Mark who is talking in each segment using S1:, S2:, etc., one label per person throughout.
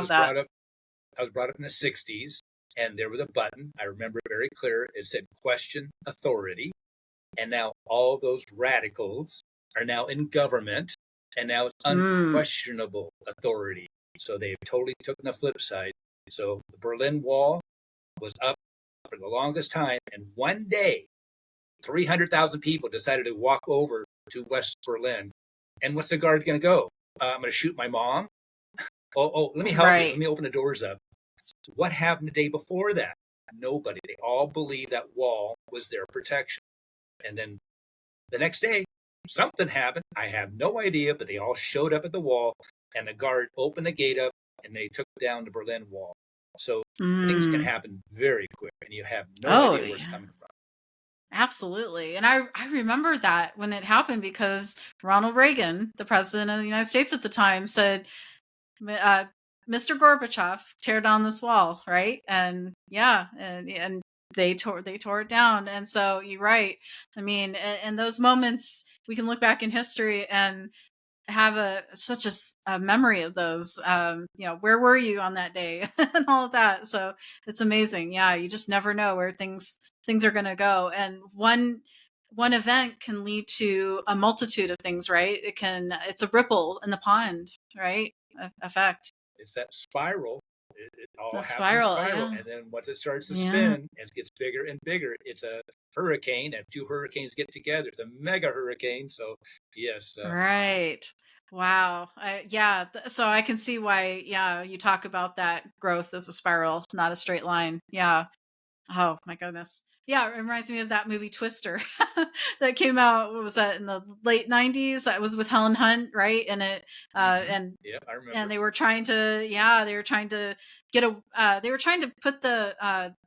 S1: was
S2: that.
S1: brought up. I was brought up in the '60s, and there was a button. I remember it very clear. It said "Question Authority," and now all those radicals are now in government, and now it's unquestionable authority. So they've totally taken the flip side. So the Berlin Wall was up for the longest time, and one day, 300,000 people decided to walk over to West Berlin. And what's the guard going to go? I'm going to shoot my mom. Oh, let me help you. Let me open the doors up. What happened the day before that? Nobody. They all believed that wall was their protection. And then the next day, something happened. I have no idea, but they all showed up at the wall, and the guard opened the gate up, and they took down the Berlin Wall. So things can happen very quick, and you have no idea where it's coming from.
S2: Absolutely. And I remember that when it happened, because Ronald Reagan, the president of the United States at the time, said, Mr. Gorbachev, tear down this wall, right? And and they tore it down. And so you're right. I mean, in those moments, we can look back in history and have such a memory of those. Where were you on that day and all of that? So it's amazing. Yeah, you just never know where things are going to go, and one event can lead to a multitude of things, right? It's a ripple in the pond, right? Effect.
S1: It's that spiral. It all happens
S2: spiral,
S1: spiral. And then once it starts to spin and it gets bigger and bigger, it's a hurricane. And 2 hurricanes get together, it's a mega hurricane. So, yes.
S2: Right. Wow. So I can see why, you talk about that growth as a spiral, not a straight line. Yeah. Oh my goodness. Yeah, it reminds me of that movie Twister that came out. What was that, in the late '90s? That was with Helen Hunt, right? And it and
S1: yeah, I remember.
S2: And they were trying to they were trying to put the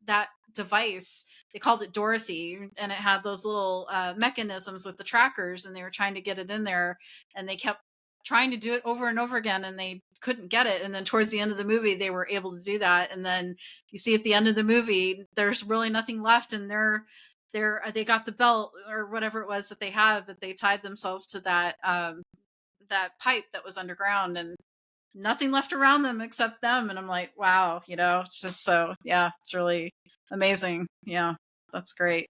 S2: that device. They called it Dorothy, and it had those little mechanisms with the trackers, and they were trying to get it in there, and they kept trying to do it over and over again, and they couldn't get it. And then towards the end of the movie, they were able to do that. And then you see at the end of the movie, there's really nothing left, and they got the belt or whatever it was that they had, but they tied themselves to that that pipe that was underground, and nothing left around them except them. And I'm like, wow, it's just it's really amazing. Yeah, that's great.